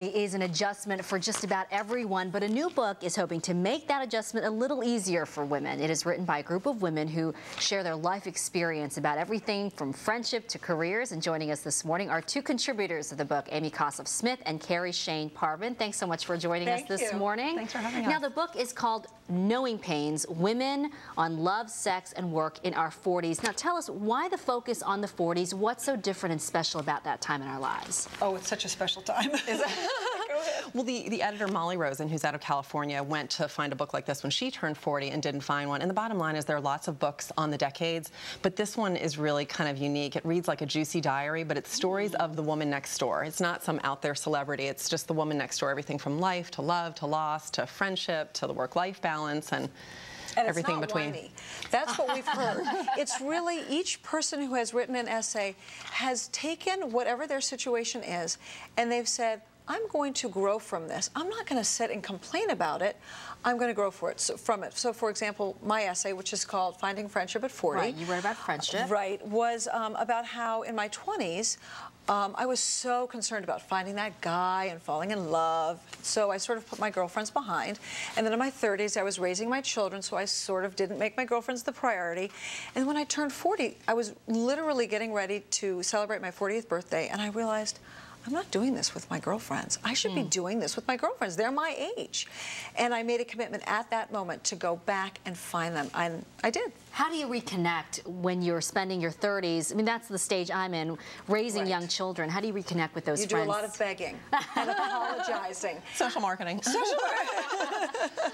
Is an adjustment for just about everyone, but a new book is hoping to make that adjustment a little easier for women. It is written by a group of women who share their life experience about everything from friendship to careers. And joining us this morning are two contributors of the book, Amy Kossoff-Smith and Carrie Shane Parvin. Thanks so much for joining us this morning. Thanks for having us. Now, the book is called Knowing Pains, Women on Love, Sex, and Work in Our 40s. Now, tell us why the focus on the 40s. What's so different and special about that time in our lives? Oh, it's such a special time. Is it? Well, the editor, Molly Rosen, who's out of California, went to find a book like this when she turned 40 and didn't find one. And the bottom line is there are lots of books on the decades, but this one is really kind of unique. It reads like a juicy diary, but it's stories of the woman next door. It's not some out there celebrity. It's just the woman next door, everything from life to love to loss to friendship to the work-life balance and everything in between. Whiny. That's what we've heard. It's really each person who has written an essay has taken whatever their situation is and they've said, I'm going to grow from this. I'm not going to sit and complain about it. I'm going to grow from it. So, for example, my essay, which is called Finding Friendship at 40. Right, you wrote about friendship. Right, was about how in my 20s, I was so concerned about finding that guy and falling in love. So I sort of put my girlfriends behind. And then in my 30s, I was raising my children, so I sort of didn't make my girlfriends the priority. And when I turned 40, I was literally getting ready to celebrate my 40th birthday, and I realized, I'm not doing this with my girlfriends. I should be doing this with my girlfriends. They're my age. And I made a commitment at that moment to go back and find them. And I did. How do you reconnect when you're spending your 30s? I mean, that's the stage I'm in, raising young children. How do you reconnect with those friends? You do a lot of begging and apologizing. Social marketing. Social marketing.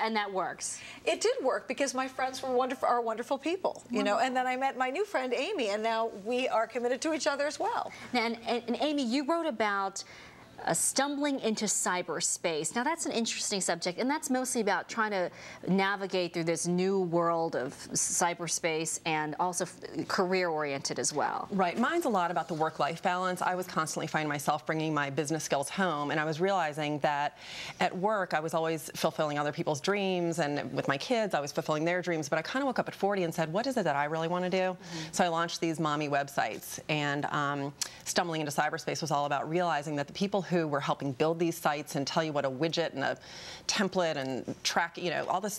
And that works. It did work because my friends were wonderful people, you know. And then I met my new friend Amy, and now we are committed to each other as well. And Amy, you wrote about stumbling into cyberspace. Now, that's an interesting subject, and that's mostly about trying to navigate through this new world of cyberspace and also career-oriented as well. Right. Mine's a lot about the work-life balance. I was constantly finding myself bringing my business skills home, and I was realizing that at work, I was always fulfilling other people's dreams, and with my kids, I was fulfilling their dreams, but I kind of woke up at 40 and said, what is it that I really want to do? So I launched these mommy websites, and stumbling into cyberspace was all about realizing that the people who were helping build these sites and tell you what a widget and a template and track, you know, all this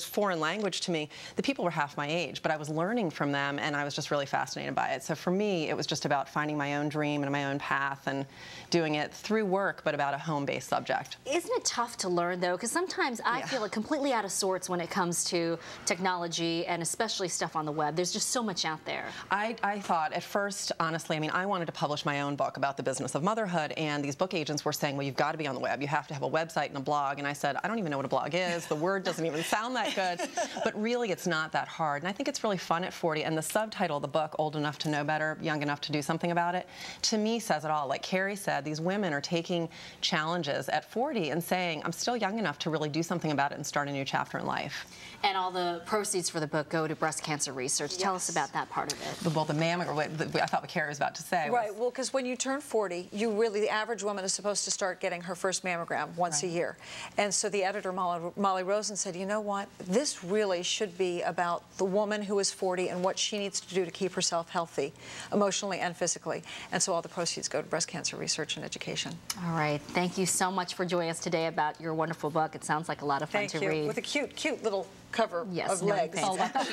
foreign language to me, the people were half my age, but I was learning from them and I was just really fascinated by it. So for me, it was just about finding my own dream and my own path and doing it through work, but about a home-based subject. Isn't it tough to learn, though? Because sometimes I feel like completely out of sorts when it comes to technology and especially stuff on the web. There's just so much out there. I thought at first, honestly, I mean, I wanted to publish my own book about the business of motherhood, and these book agents were saying, well, you've got to be on the web. You have to have a website and a blog. And I said, I don't even know what a blog is. The word doesn't even sound that good. But really, it's not that hard. And I think it's really fun at 40. And the subtitle of the book, Old Enough to Know Better, Young Enough to Do Something About It, to me says it all. Like Carrie said, these women are taking challenges at 40 and saying, I'm still young enough to really do something about it and start a new chapter in life. And all the proceeds for the book go to breast cancer research. Tell us about that part of it. Well, the mammogram, I thought what Carrie was about to say. Right, well, because when you turn 40, the average woman is supposed to start getting her first mammogram once a year. And so the editor, Molly Rosen, said, you know what, this really should be about the woman who is 40 and what she needs to do to keep herself healthy, emotionally and physically. And so all the proceeds go to breast cancer research and education. All right, thank you so much for joining us today about your wonderful book. It sounds like a lot of fun to read. With a cute little cover of legs. It's all about the shoes.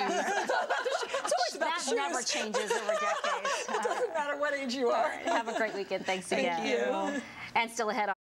That never changes over decades. It doesn't matter what age you are. Have a great weekend. Thanks again. Thank you. And still ahead on